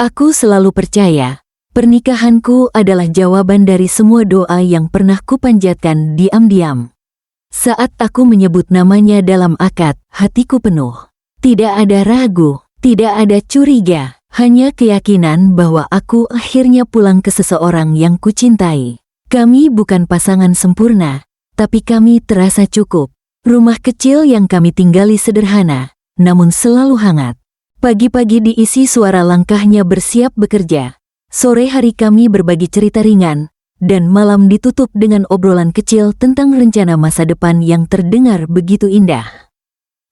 Aku selalu percaya, pernikahanku adalah jawaban dari semua doa yang pernah kupanjatkan diam-diam. Saat aku menyebut namanya dalam akad, hatiku penuh. Tidak ada ragu, tidak ada curiga, hanya keyakinan bahwa aku akhirnya pulang ke seseorang yang kucintai. Kami bukan pasangan sempurna, tapi kami terasa cukup. Rumah kecil yang kami tinggali sederhana, namun selalu hangat. Pagi-pagi diisi suara langkahnya bersiap bekerja. Sore hari kami berbagi cerita ringan, dan malam ditutup dengan obrolan kecil tentang rencana masa depan yang terdengar begitu indah.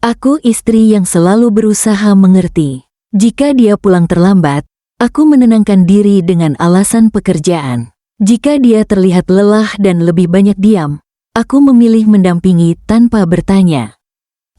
Aku istri yang selalu berusaha mengerti. Jika dia pulang terlambat, aku menenangkan diri dengan alasan pekerjaan. Jika dia terlihat lelah dan lebih banyak diam, aku memilih mendampingi tanpa bertanya.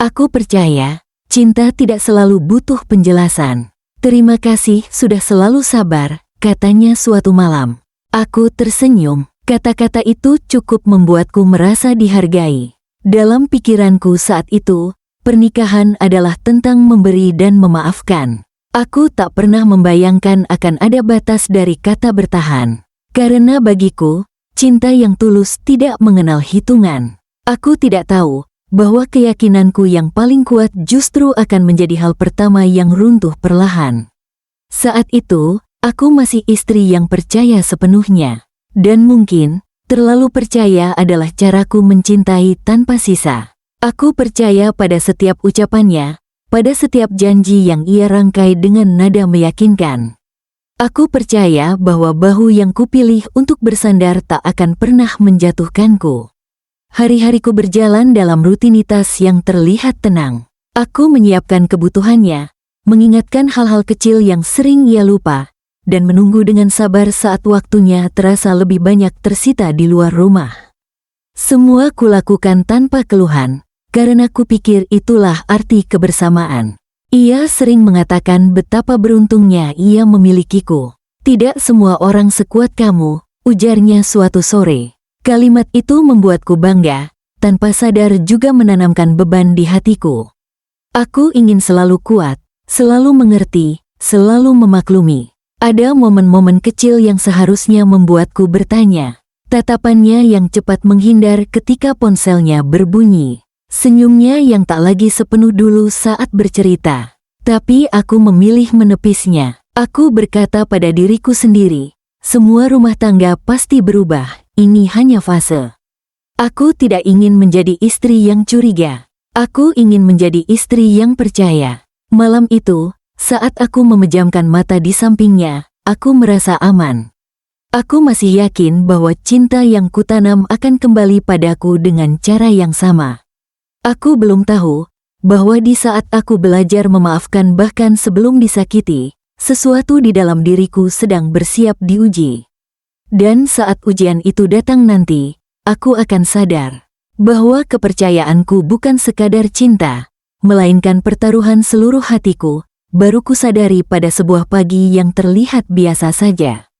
Aku percaya, cinta tidak selalu butuh penjelasan. Terima kasih sudah selalu sabar, katanya suatu malam. Aku tersenyum. Kata-kata itu cukup membuatku merasa dihargai. Dalam pikiranku saat itu, pernikahan adalah tentang memberi dan memaafkan. Aku tak pernah membayangkan akan ada batas dari kata bertahan. Karena bagiku, cinta yang tulus tidak mengenal hitungan. Aku tidak tahu bahwa keyakinanku yang paling kuat justru akan menjadi hal pertama yang runtuh perlahan. Saat itu, aku masih istri yang percaya sepenuhnya. Dan mungkin, terlalu percaya adalah caraku mencintai tanpa sisa. Aku percaya pada setiap ucapannya, pada setiap janji yang ia rangkai dengan nada meyakinkan. Aku percaya bahwa bahu yang kupilih untuk bersandar tak akan pernah menjatuhkanku. Hari-hariku berjalan dalam rutinitas yang terlihat tenang. Aku menyiapkan kebutuhannya, mengingatkan hal-hal kecil yang sering ia lupa, dan menunggu dengan sabar saat waktunya terasa lebih banyak tersita di luar rumah. Semua kulakukan tanpa keluhan, karena kupikir itulah arti kebersamaan. Ia sering mengatakan betapa beruntungnya ia memilikiku. Tidak semua orang sekuat kamu, ujarnya suatu sore. Kalimat itu membuatku bangga, tanpa sadar juga menanamkan beban di hatiku. Aku ingin selalu kuat, selalu mengerti, selalu memaklumi. Ada momen-momen kecil yang seharusnya membuatku bertanya. Tatapannya yang cepat menghindar ketika ponselnya berbunyi. Senyumnya yang tak lagi sepenuh dulu saat bercerita. Tapi aku memilih menepisnya. Aku berkata pada diriku sendiri, semua rumah tangga pasti berubah. Ini hanya fase. Aku tidak ingin menjadi istri yang curiga. Aku ingin menjadi istri yang percaya. Malam itu, saat aku memejamkan mata di sampingnya, aku merasa aman. Aku masih yakin bahwa cinta yang kutanam akan kembali padaku dengan cara yang sama. Aku belum tahu bahwa di saat aku belajar memaafkan bahkan sebelum disakiti, sesuatu di dalam diriku sedang bersiap diuji. Dan saat ujian itu datang nanti, aku akan sadar bahwa kepercayaanku bukan sekadar cinta, melainkan pertaruhan seluruh hatiku. Baru kusadari pada sebuah pagi yang terlihat biasa saja.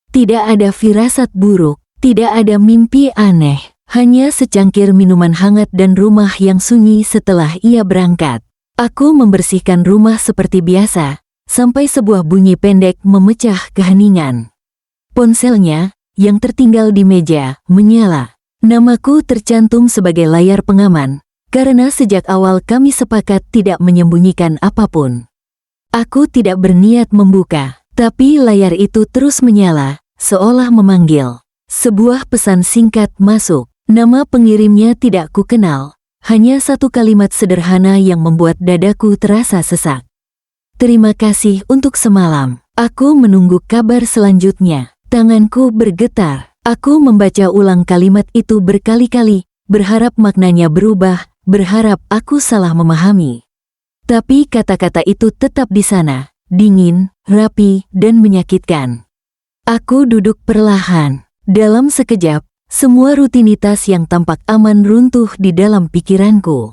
Tidak ada firasat buruk, tidak ada mimpi aneh, hanya secangkir minuman hangat dan rumah yang sunyi setelah ia berangkat. Aku membersihkan rumah seperti biasa, sampai sebuah bunyi pendek memecah keheningan. Ponselnya, yang tertinggal di meja, menyala. Namaku tercantum sebagai layar pengaman, karena sejak awal kami sepakat tidak menyembunyikan apapun. Aku tidak berniat membuka, tapi layar itu terus menyala, seolah memanggil. Sebuah pesan singkat masuk, nama pengirimnya tidak kukenal, hanya satu kalimat sederhana yang membuat dadaku terasa sesak. Terima kasih untuk semalam, aku menunggu kabar selanjutnya. Tanganku bergetar, aku membaca ulang kalimat itu berkali-kali, berharap maknanya berubah, berharap aku salah memahami. Tapi kata-kata itu tetap di sana, dingin, rapi, dan menyakitkan. Aku duduk perlahan. Dalam sekejap, semua rutinitas yang tampak aman runtuh di dalam pikiranku.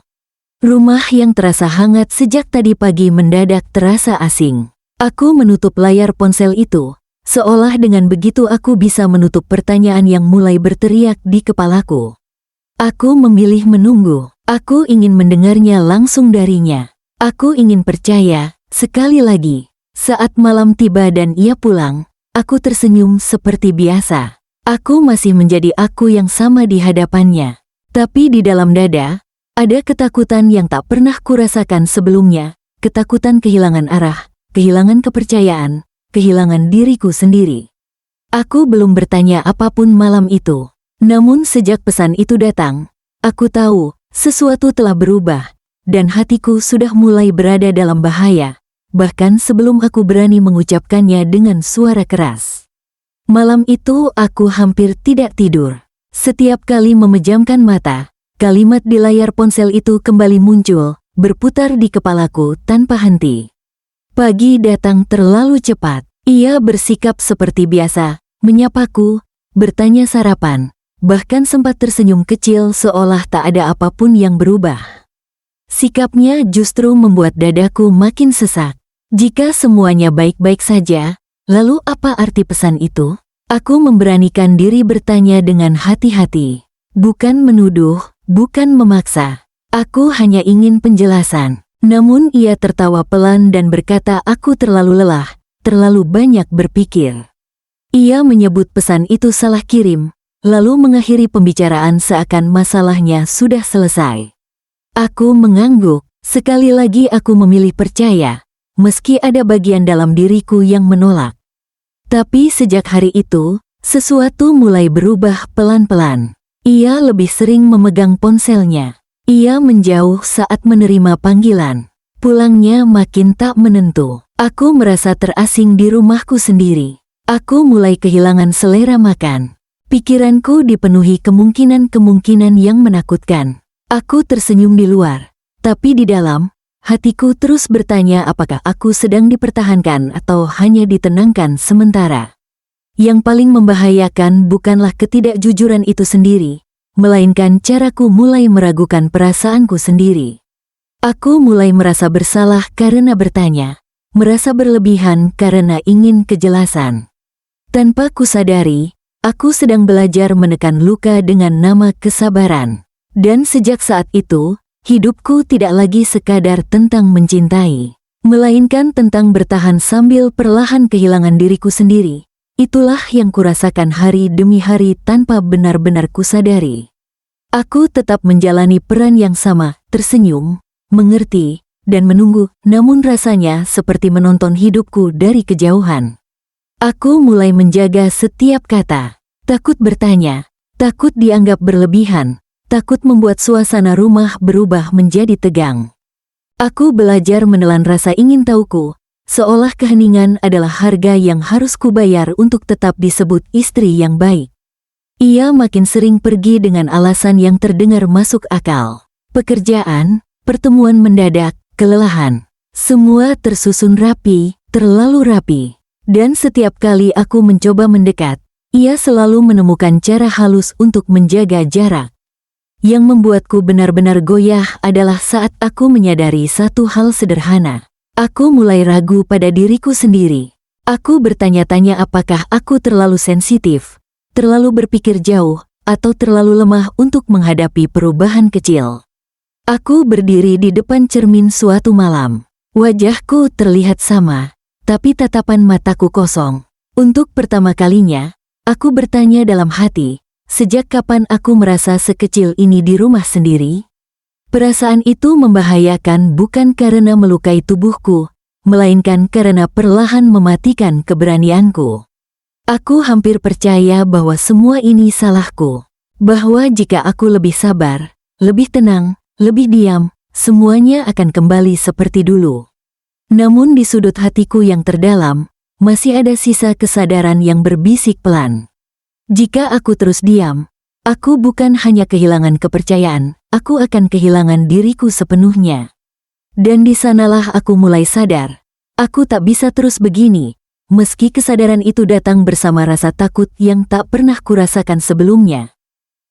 Rumah yang terasa hangat sejak tadi pagi mendadak terasa asing. Aku menutup layar ponsel itu, seolah dengan begitu aku bisa menutup pertanyaan yang mulai berteriak di kepalaku. Aku memilih menunggu. Aku ingin mendengarnya langsung darinya. Aku ingin percaya, sekali lagi, Saat malam tiba dan ia pulang, aku tersenyum seperti biasa. Aku masih menjadi aku yang sama di hadapannya. Tapi di dalam dada, ada ketakutan yang tak pernah kurasakan sebelumnya, ketakutan kehilangan arah, kehilangan kepercayaan, kehilangan diriku sendiri. Aku belum bertanya apapun malam itu. Namun sejak pesan itu datang, aku tahu sesuatu telah berubah, dan hatiku sudah mulai berada dalam bahaya, bahkan sebelum aku berani mengucapkannya dengan suara keras. Malam itu aku hampir tidak tidur. Setiap kali memejamkan mata, kalimat di layar ponsel itu kembali muncul, berputar di kepalaku tanpa henti. Pagi datang terlalu cepat. Ia bersikap seperti biasa, menyapaku, bertanya sarapan, bahkan sempat tersenyum kecil seolah tak ada apapun yang berubah. Sikapnya justru membuat dadaku makin sesak. Jika semuanya baik-baik saja, lalu apa arti pesan itu? Aku memberanikan diri bertanya dengan hati-hati. Bukan menuduh, bukan memaksa. Aku hanya ingin penjelasan. Namun ia tertawa pelan dan berkata aku terlalu lelah, terlalu banyak berpikir. Ia menyebut pesan itu salah kirim, lalu mengakhiri pembicaraan seakan masalahnya sudah selesai. Aku mengangguk. Sekali lagi aku memilih percaya, meski ada bagian dalam diriku yang menolak. Tapi sejak hari itu, sesuatu mulai berubah pelan-pelan. Ia lebih sering memegang ponselnya. Ia menjauh saat menerima panggilan. Pulangnya makin tak menentu. Aku merasa terasing di rumahku sendiri. Aku mulai kehilangan selera makan. Pikiranku dipenuhi kemungkinan-kemungkinan yang menakutkan. Aku tersenyum di luar, tapi di dalam, hatiku terus bertanya apakah aku sedang dipertahankan atau hanya ditenangkan sementara. Yang paling membahayakan bukanlah ketidakjujuran itu sendiri, melainkan caraku mulai meragukan perasaanku sendiri. Aku mulai merasa bersalah karena bertanya, merasa berlebihan karena ingin kejelasan. Tanpa kusadari, aku sedang belajar menekan luka dengan nama kesabaran. Dan sejak saat itu, hidupku tidak lagi sekadar tentang mencintai, melainkan tentang bertahan sambil perlahan kehilangan diriku sendiri. Itulah yang kurasakan hari demi hari tanpa benar-benar kusadari. Aku tetap menjalani peran yang sama, tersenyum, mengerti, dan menunggu, namun rasanya seperti menonton hidupku dari kejauhan. Aku mulai menjaga setiap kata, takut bertanya, takut dianggap berlebihan, takut membuat suasana rumah berubah menjadi tegang. Aku belajar menelan rasa ingin tahuku, seolah keheningan adalah harga yang harus kubayar untuk tetap disebut istri yang baik. Ia makin sering pergi dengan alasan yang terdengar masuk akal. Pekerjaan, pertemuan mendadak, kelelahan. Semua tersusun rapi, terlalu rapi. Dan setiap kali aku mencoba mendekat, ia selalu menemukan cara halus untuk menjaga jarak. Yang membuatku benar-benar goyah adalah saat aku menyadari satu hal sederhana. Aku mulai ragu pada diriku sendiri. Aku bertanya-tanya apakah aku terlalu sensitif, terlalu berpikir jauh, atau terlalu lemah untuk menghadapi perubahan kecil. Aku berdiri di depan cermin suatu malam. Wajahku terlihat sama, tapi tatapan mataku kosong. Untuk pertama kalinya, aku bertanya dalam hati, sejak kapan aku merasa sekecil ini di rumah sendiri? Perasaan itu membahayakan bukan karena melukai tubuhku, melainkan karena perlahan mematikan keberanianku. Aku hampir percaya bahwa semua ini salahku, bahwa jika aku lebih sabar, lebih tenang, lebih diam, semuanya akan kembali seperti dulu. Namun di sudut hatiku yang terdalam, masih ada sisa kesadaran yang berbisik pelan. Jika aku terus diam, aku bukan hanya kehilangan kepercayaan, aku akan kehilangan diriku sepenuhnya. Dan di sanalah aku mulai sadar, aku tak bisa terus begini, meski kesadaran itu datang bersama rasa takut yang tak pernah kurasakan sebelumnya.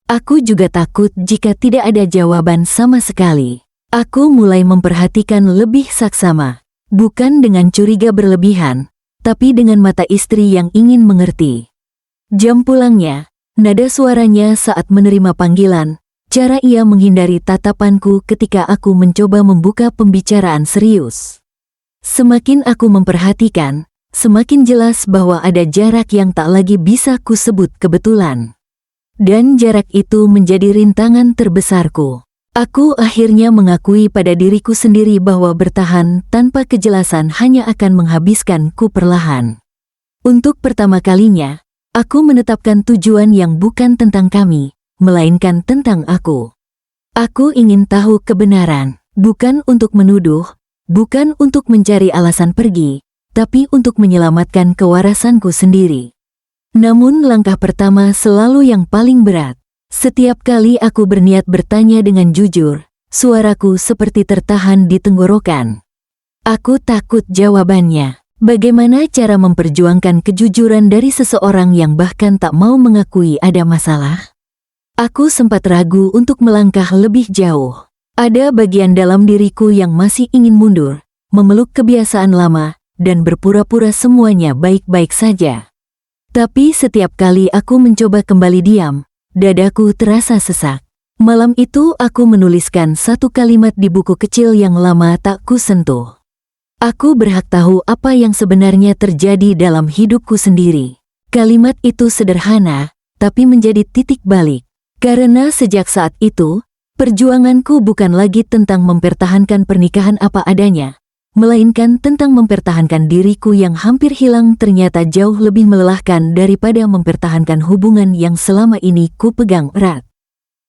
Aku juga takut jika tidak ada jawaban sama sekali. Aku mulai memperhatikan lebih saksama, bukan dengan curiga berlebihan, tapi dengan mata istri yang ingin mengerti. Jam pulangnya, nada suaranya saat menerima panggilan, cara ia menghindari tatapanku ketika aku mencoba membuka pembicaraan serius. Semakin aku memperhatikan, semakin jelas bahwa ada jarak yang tak lagi bisa kusebut kebetulan. Dan jarak itu menjadi rintangan terbesarku. Aku akhirnya mengakui pada diriku sendiri bahwa bertahan tanpa kejelasan hanya akan menghabiskanku perlahan. Untuk pertama kalinya, aku menetapkan tujuan yang bukan tentang kami, melainkan tentang aku. Aku ingin tahu kebenaran, bukan untuk menuduh, bukan untuk mencari alasan pergi, tapi untuk menyelamatkan kewarasanku sendiri. Namun langkah pertama selalu yang paling berat. Setiap kali aku berniat bertanya dengan jujur, suaraku seperti tertahan di tenggorokan. Aku takut jawabannya. Bagaimana cara memperjuangkan kejujuran dari seseorang yang bahkan tak mau mengakui ada masalah? Aku sempat ragu untuk melangkah lebih jauh. Ada bagian dalam diriku yang masih ingin mundur, memeluk kebiasaan lama, dan berpura-pura semuanya baik-baik saja. Tapi setiap kali aku mencoba kembali diam, dadaku terasa sesak. Malam itu aku menuliskan satu kalimat di buku kecil yang lama tak kusentuh. Aku berhak tahu apa yang sebenarnya terjadi dalam hidupku sendiri. Kalimat itu sederhana, tapi menjadi titik balik. Karena sejak saat itu, perjuanganku bukan lagi tentang mempertahankan pernikahan apa adanya, melainkan tentang mempertahankan diriku yang hampir hilang ternyata jauh lebih melelahkan daripada mempertahankan hubungan yang selama ini ku pegang erat.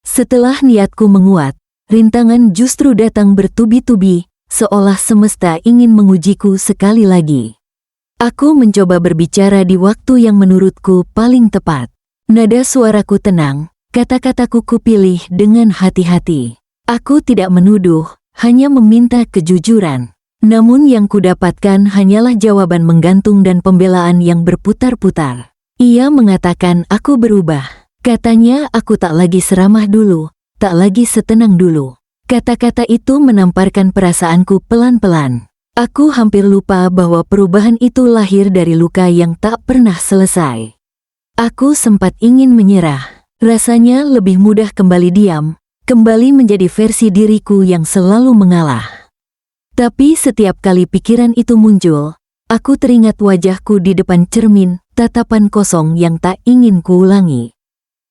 Setelah niatku menguat, rintangan justru datang bertubi-tubi, seolah semesta ingin mengujiku sekali lagi. Aku mencoba berbicara di waktu yang menurutku paling tepat. Nada suaraku tenang, kata-kataku kupilih dengan hati-hati. Aku tidak menuduh, hanya meminta kejujuran. Namun yang kudapatkan hanyalah jawaban menggantung dan pembelaan yang berputar-putar. Ia mengatakan aku berubah. Katanya aku tak lagi seramah dulu, tak lagi setenang dulu. Kata-kata itu menamparkan perasaanku pelan-pelan. Aku hampir lupa bahwa perubahan itu lahir dari luka yang tak pernah selesai. Aku sempat ingin menyerah. Rasanya lebih mudah kembali diam, kembali menjadi versi diriku yang selalu mengalah. Tapi setiap kali pikiran itu muncul, aku teringat wajahku di depan cermin, tatapan kosong yang tak ingin kuulangi.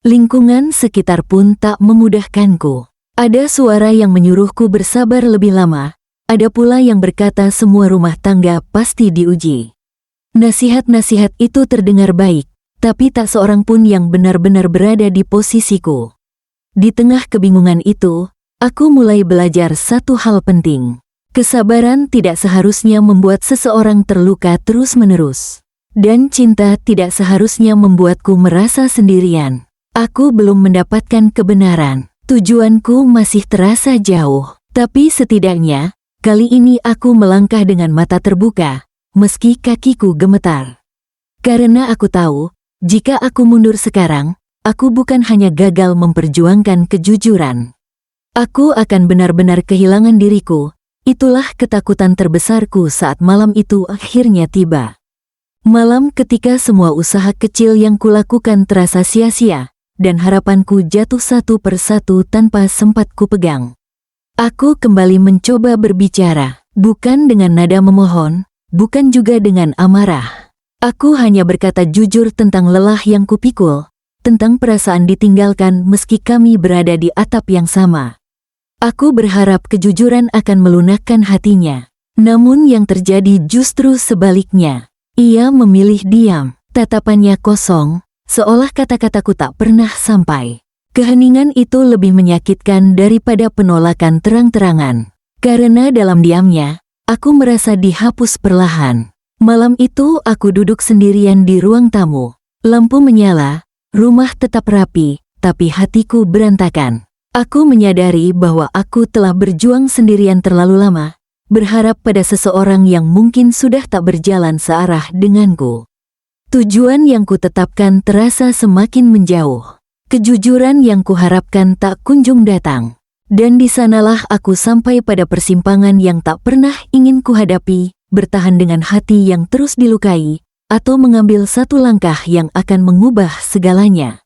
Lingkungan sekitar pun tak memudahkanku. Ada suara yang menyuruhku bersabar lebih lama, ada pula yang berkata semua rumah tangga pasti diuji. Nasihat-nasihat itu terdengar baik, tapi tak seorang pun yang benar-benar berada di posisiku. Di tengah kebingungan itu, aku mulai belajar satu hal penting. Kesabaran tidak seharusnya membuat seseorang terluka terus-menerus. Dan cinta tidak seharusnya membuatku merasa sendirian. Aku belum mendapatkan kebenaran. Tujuanku masih terasa jauh. Tapi setidaknya, kali ini aku melangkah dengan mata terbuka, meski kakiku gemetar. Karena aku tahu, jika aku mundur sekarang, aku bukan hanya gagal memperjuangkan kejujuran. Aku akan benar-benar kehilangan diriku. Itulah ketakutan terbesarku saat malam itu akhirnya tiba. Malam ketika semua usaha kecil yang kulakukan terasa sia-sia, dan harapanku jatuh satu persatu tanpa sempat kupegang. Aku kembali mencoba berbicara, bukan dengan nada memohon, bukan juga dengan amarah. Aku hanya berkata jujur tentang lelah yang kupikul, tentang perasaan ditinggalkan meski kami berada di atap yang sama. Aku berharap kejujuran akan melunakkan hatinya. Namun yang terjadi justru sebaliknya. Ia memilih diam, tatapannya kosong, seolah kata-kataku tak pernah sampai. Keheningan itu lebih menyakitkan daripada penolakan terang-terangan. Karena dalam diamnya, aku merasa dihapus perlahan. Malam itu aku duduk sendirian di ruang tamu. Lampu menyala, rumah tetap rapi, tapi hatiku berantakan. Aku menyadari bahwa aku telah berjuang sendirian terlalu lama, berharap pada seseorang yang mungkin sudah tak berjalan searah denganku. Tujuan yang kutetapkan terasa semakin menjauh. Kejujuran yang kuharapkan tak kunjung datang. Dan di sanalah aku sampai pada persimpangan yang tak pernah ingin kuhadapi, bertahan dengan hati yang terus dilukai, atau mengambil satu langkah yang akan mengubah segalanya.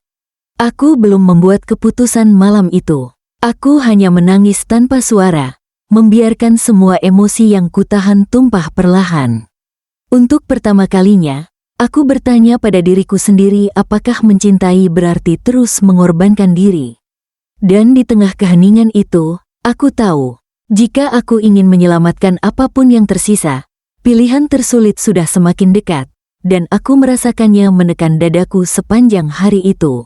Aku belum membuat keputusan malam itu. Aku hanya menangis tanpa suara, membiarkan semua emosi yang kutahan tumpah perlahan. Untuk pertama kalinya, aku bertanya pada diriku sendiri apakah mencintai berarti terus mengorbankan diri. Dan di tengah keheningan itu, aku tahu, jika aku ingin menyelamatkan apapun yang tersisa, pilihan tersulit sudah semakin dekat, dan aku merasakannya menekan dadaku sepanjang hari itu.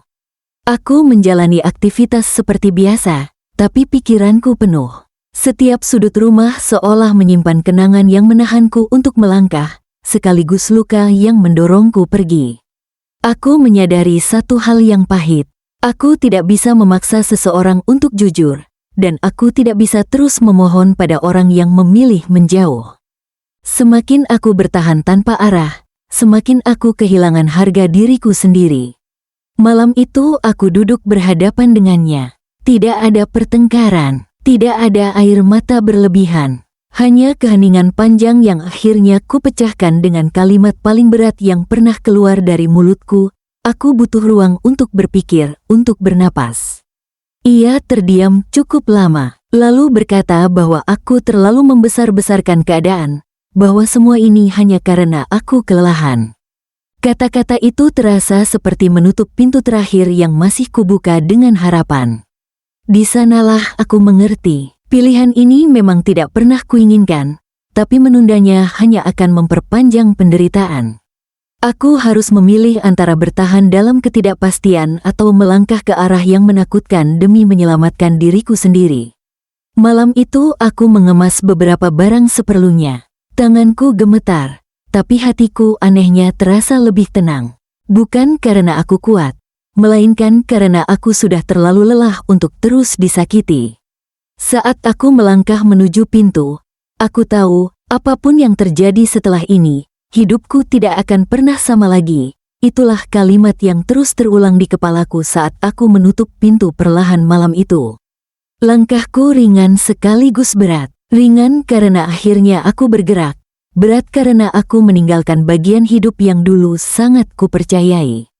Aku menjalani aktivitas seperti biasa, tapi pikiranku penuh. Setiap sudut rumah seolah menyimpan kenangan yang menahanku untuk melangkah, sekaligus luka yang mendorongku pergi. Aku menyadari satu hal yang pahit. Aku tidak bisa memaksa seseorang untuk jujur, dan aku tidak bisa terus memohon pada orang yang memilih menjauh. Semakin aku bertahan tanpa arah, semakin aku kehilangan harga diriku sendiri. Malam itu aku duduk berhadapan dengannya. Tidak ada pertengkaran, tidak ada air mata berlebihan. Hanya keheningan panjang yang akhirnya kupecahkan dengan kalimat paling berat yang pernah keluar dari mulutku. Aku butuh ruang untuk berpikir, untuk bernapas. Ia terdiam cukup lama, lalu berkata bahwa aku terlalu membesar-besarkan keadaan, bahwa semua ini hanya karena aku kelelahan. Kata-kata itu terasa seperti menutup pintu terakhir yang masih kubuka dengan harapan. Di sanalah aku mengerti, pilihan ini memang tidak pernah kuinginkan, tapi menundanya hanya akan memperpanjang penderitaan. Aku harus memilih antara bertahan dalam ketidakpastian atau melangkah ke arah yang menakutkan demi menyelamatkan diriku sendiri. Malam itu aku mengemas beberapa barang seperlunya. Tanganku gemetar. Tapi hatiku anehnya terasa lebih tenang. Bukan karena aku kuat, melainkan karena aku sudah terlalu lelah untuk terus disakiti. Saat aku melangkah menuju pintu, aku tahu, apapun yang terjadi setelah ini, hidupku tidak akan pernah sama lagi. Itulah kalimat yang terus terulang di kepalaku saat aku menutup pintu perlahan malam itu. Langkahku ringan sekaligus berat. Ringan karena akhirnya aku bergerak. Berat karena aku meninggalkan bagian hidup yang dulu sangat kupercayai.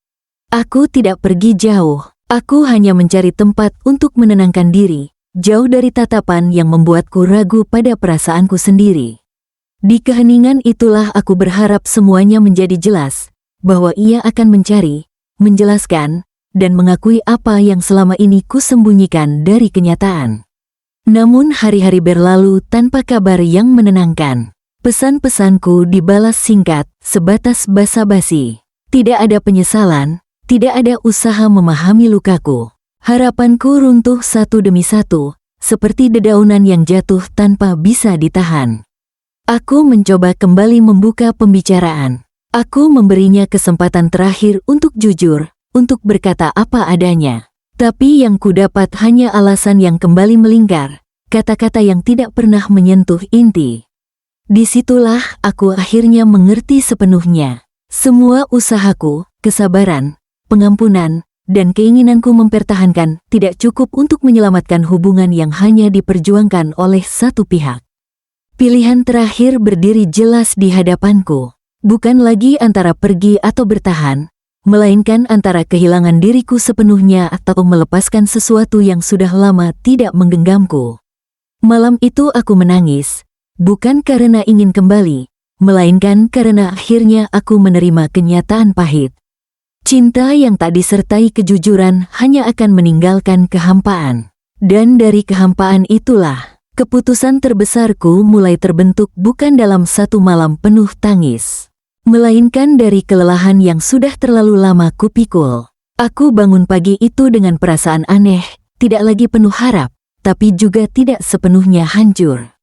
Aku tidak pergi jauh, aku hanya mencari tempat untuk menenangkan diri, jauh dari tatapan yang membuatku ragu pada perasaanku sendiri. Di keheningan itulah aku berharap semuanya menjadi jelas, bahwa ia akan mencari, menjelaskan, dan mengakui apa yang selama ini kusembunyikan dari kenyataan. Namun hari-hari berlalu tanpa kabar yang menenangkan. Pesan-pesanku dibalas singkat, sebatas basa-basi. Tidak ada penyesalan, tidak ada usaha memahami lukaku. Harapanku runtuh satu demi satu, seperti dedaunan yang jatuh tanpa bisa ditahan. Aku mencoba kembali membuka pembicaraan. Aku memberinya kesempatan terakhir untuk jujur, untuk berkata apa adanya. Tapi yang kudapat hanya alasan yang kembali melingkar, kata-kata yang tidak pernah menyentuh inti. Disitulah aku akhirnya mengerti sepenuhnya. Semua usahaku, kesabaran, pengampunan, dan keinginanku mempertahankan tidak cukup untuk menyelamatkan hubungan yang hanya diperjuangkan oleh satu pihak. Pilihan terakhir berdiri jelas di hadapanku. Bukan lagi antara pergi atau bertahan, melainkan antara kehilangan diriku sepenuhnya atau melepaskan sesuatu yang sudah lama tidak menggenggamku. Malam itu aku menangis. Bukan karena ingin kembali, melainkan karena akhirnya aku menerima kenyataan pahit. Cinta yang tak disertai kejujuran hanya akan meninggalkan kehampaan. Dan dari kehampaan itulah, keputusan terbesarku mulai terbentuk bukan dalam satu malam penuh tangis, melainkan dari kelelahan yang sudah terlalu lama kupikul. Aku bangun pagi itu dengan perasaan aneh, tidak lagi penuh harap, tapi juga tidak sepenuhnya hancur.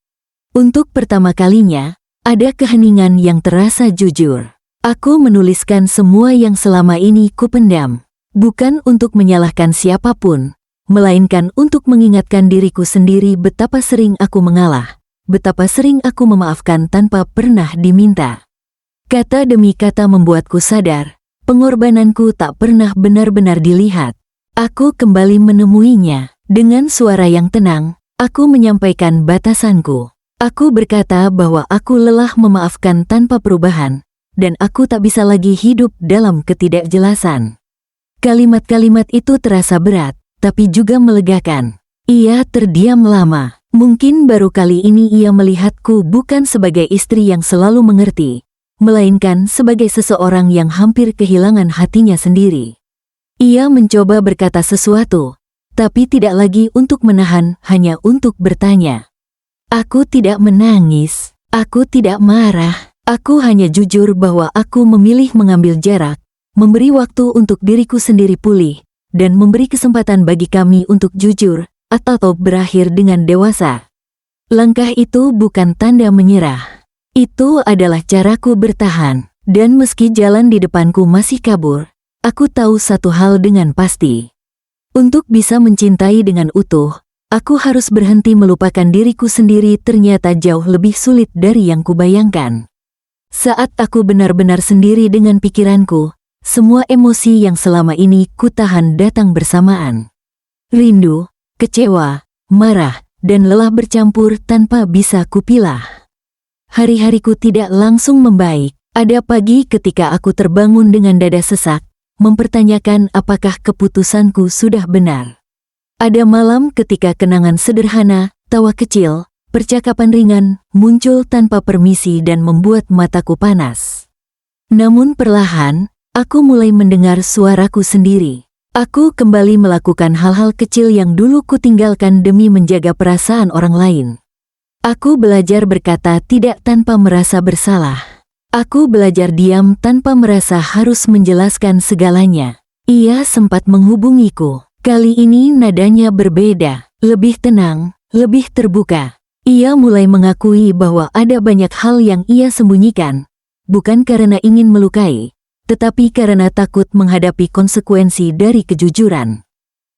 Untuk pertama kalinya, ada keheningan yang terasa jujur. Aku menuliskan semua yang selama ini kupendam, bukan untuk menyalahkan siapapun, melainkan untuk mengingatkan diriku sendiri betapa sering aku mengalah, betapa sering aku memaafkan tanpa pernah diminta. Kata demi kata membuatku sadar, pengorbananku tak pernah benar-benar dilihat. Aku kembali menemuinya, dengan suara yang tenang, aku menyampaikan batasanku. Aku berkata bahwa aku lelah memaafkan tanpa perubahan, dan aku tak bisa lagi hidup dalam ketidakjelasan. Kalimat-kalimat itu terasa berat, tapi juga melegakan. Ia terdiam lama, Mungkin baru kali ini ia melihatku bukan sebagai istri yang selalu mengerti, melainkan sebagai seseorang yang hampir kehilangan hatinya sendiri. Ia mencoba berkata sesuatu, tapi tidak lagi untuk menahan, hanya untuk bertanya. Aku tidak menangis, aku tidak marah, aku hanya jujur bahwa aku memilih mengambil jarak, memberi waktu untuk diriku sendiri pulih, dan memberi kesempatan bagi kami untuk jujur, atau berakhir dengan dewasa. Langkah itu bukan tanda menyerah. Itu adalah caraku bertahan, dan meski jalan di depanku masih kabur, aku tahu satu hal dengan pasti. Untuk bisa mencintai dengan utuh, aku harus berhenti melupakan diriku sendiri ternyata jauh lebih sulit dari yang kubayangkan. Saat aku benar-benar sendiri dengan pikiranku, semua emosi yang selama ini kutahan datang bersamaan. Rindu, kecewa, marah, dan lelah bercampur tanpa bisa kupilah. Hari-hariku tidak langsung membaik. Ada pagi ketika aku terbangun dengan dada sesak, mempertanyakan apakah keputusanku sudah benar. Ada malam ketika kenangan sederhana, tawa kecil, percakapan ringan, muncul tanpa permisi dan membuat mataku panas. Namun perlahan, aku mulai mendengar suaraku sendiri. Aku kembali melakukan hal-hal kecil yang dulu kutinggalkan demi menjaga perasaan orang lain. Aku belajar berkata tidak tanpa merasa bersalah. Aku belajar diam tanpa merasa harus menjelaskan segalanya. Ia sempat menghubungiku. Kali ini nadanya berbeda, lebih tenang, lebih terbuka. Ia mulai mengakui bahwa ada banyak hal yang ia sembunyikan, bukan karena ingin melukai, tetapi karena takut menghadapi konsekuensi dari kejujuran.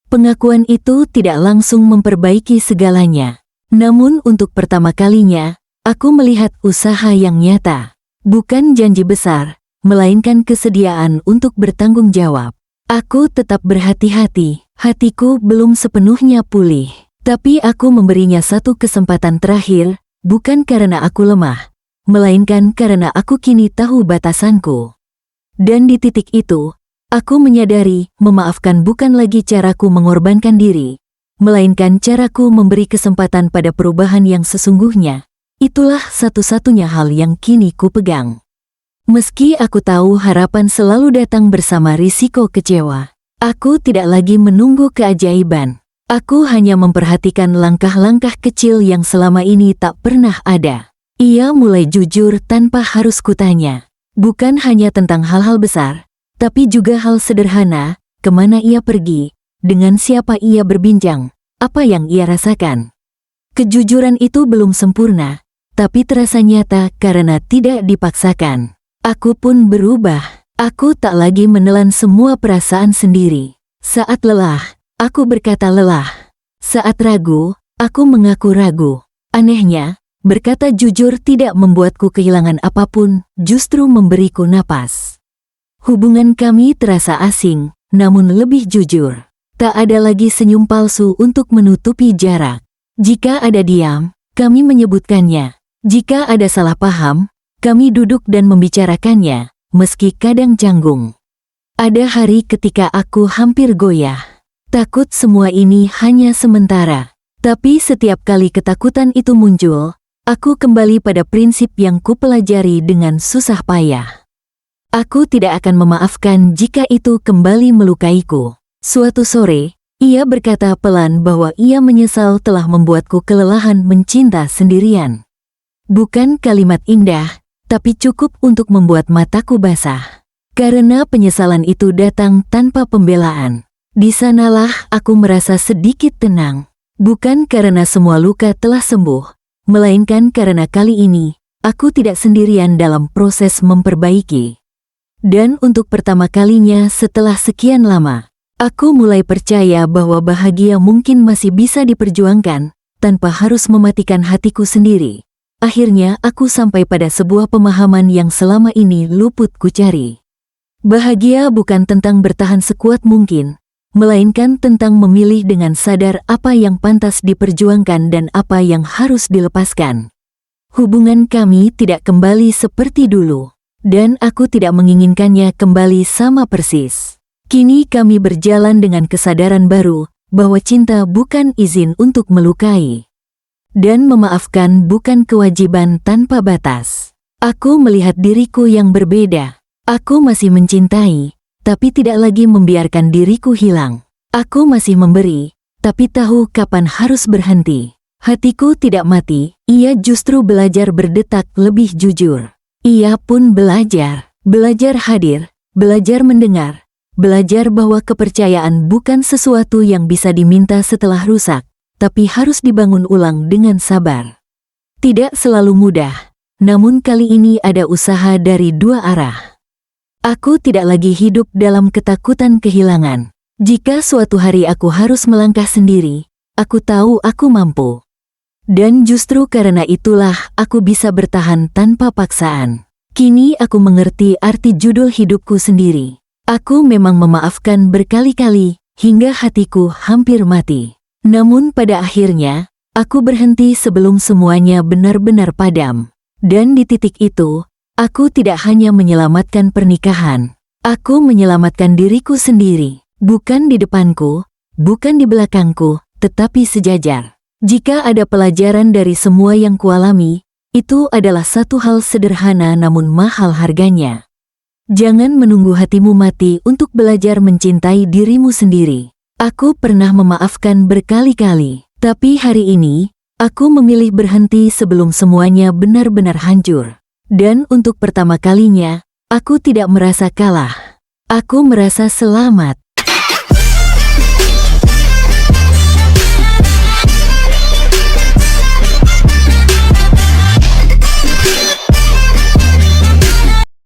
Pengakuan itu tidak langsung memperbaiki segalanya. Namun untuk pertama kalinya, aku melihat usaha yang nyata. Bukan janji besar, melainkan kesediaan untuk bertanggung jawab. Aku tetap berhati-hati, hatiku belum sepenuhnya pulih. Tapi aku memberinya satu kesempatan terakhir, bukan karena aku lemah, melainkan karena aku kini tahu batasanku. Dan di titik itu, aku menyadari memaafkan bukan lagi caraku mengorbankan diri, melainkan caraku memberi kesempatan pada perubahan yang sesungguhnya. Itulah satu-satunya hal yang kini kupegang. Meski aku tahu harapan selalu datang bersama risiko kecewa, aku tidak lagi menunggu keajaiban. Aku hanya memperhatikan langkah-langkah kecil yang selama ini tak pernah ada. Ia mulai jujur tanpa harus kutanya. Bukan hanya tentang hal-hal besar, tapi juga hal sederhana, kemana ia pergi, dengan siapa ia berbincang, apa yang ia rasakan. Kejujuran itu belum sempurna, tapi terasa nyata karena tidak dipaksakan. Aku pun berubah. Aku tak lagi menelan semua perasaan sendiri. Saat lelah, aku berkata lelah. Saat ragu, aku mengaku ragu. Anehnya, berkata jujur tidak membuatku kehilangan apapun, justru memberiku napas. Hubungan kami terasa asing, namun lebih jujur. Tak ada lagi senyum palsu untuk menutupi jarak. Jika ada diam, kami menyebutkannya. Jika ada salah paham, kami duduk dan membicarakannya, meski kadang canggung. Ada hari ketika aku hampir goyah. Takut semua ini hanya sementara. Tapi setiap kali ketakutan itu muncul, aku kembali pada prinsip yang kupelajari dengan susah payah. Aku tidak akan memaafkan jika itu kembali melukaiku. Suatu sore, ia berkata pelan bahwa ia menyesal telah membuatku kelelahan mencinta sendirian. Bukan kalimat indah, tapi cukup untuk membuat mataku basah. Karena penyesalan itu datang tanpa pembelaan. Di sanalah aku merasa sedikit tenang. Bukan karena semua luka telah sembuh, melainkan karena kali ini, aku tidak sendirian dalam proses memperbaiki. Dan untuk pertama kalinya setelah sekian lama, aku mulai percaya bahwa bahagia mungkin masih bisa diperjuangkan, tanpa harus mematikan hatiku sendiri. Akhirnya aku sampai pada sebuah pemahaman yang selama ini luput kucari. Bahagia bukan tentang bertahan sekuat mungkin, melainkan tentang memilih dengan sadar apa yang pantas diperjuangkan dan apa yang harus dilepaskan. Hubungan kami tidak kembali seperti dulu, dan aku tidak menginginkannya kembali sama persis. Kini kami berjalan dengan kesadaran baru, bahwa cinta bukan izin untuk melukai. Dan memaafkan bukan kewajiban tanpa batas. Aku melihat diriku yang berbeda. Aku masih mencintai, tapi tidak lagi membiarkan diriku hilang. Aku masih memberi, tapi tahu kapan harus berhenti. Hatiku tidak mati, ia justru belajar berdetak lebih jujur. Ia pun belajar hadir, belajar mendengar, belajar bahwa kepercayaan bukan sesuatu yang bisa diminta setelah rusak, tapi harus dibangun ulang dengan sabar. Tidak selalu mudah, namun kali ini ada usaha dari dua arah. Aku tidak lagi hidup dalam ketakutan kehilangan. Jika suatu hari aku harus melangkah sendiri, aku tahu aku mampu. Dan justru karena itulah aku bisa bertahan tanpa paksaan. Kini aku mengerti arti judul hidupku sendiri. Aku memang memaafkan berkali-kali, hingga hatiku hampir mati. Namun pada akhirnya, aku berhenti sebelum semuanya benar-benar padam. Dan di titik itu, aku tidak hanya menyelamatkan pernikahan. Aku menyelamatkan diriku sendiri. Bukan di depanku, bukan di belakangku, tetapi sejajar. Jika ada pelajaran dari semua yang kualami, itu adalah satu hal sederhana namun mahal harganya. Jangan menunggu hatimu mati untuk belajar mencintai dirimu sendiri. Aku pernah memaafkan berkali-kali, tapi hari ini, aku memilih berhenti sebelum semuanya benar-benar hancur. Dan untuk pertama kalinya, aku tidak merasa kalah. Aku merasa selamat.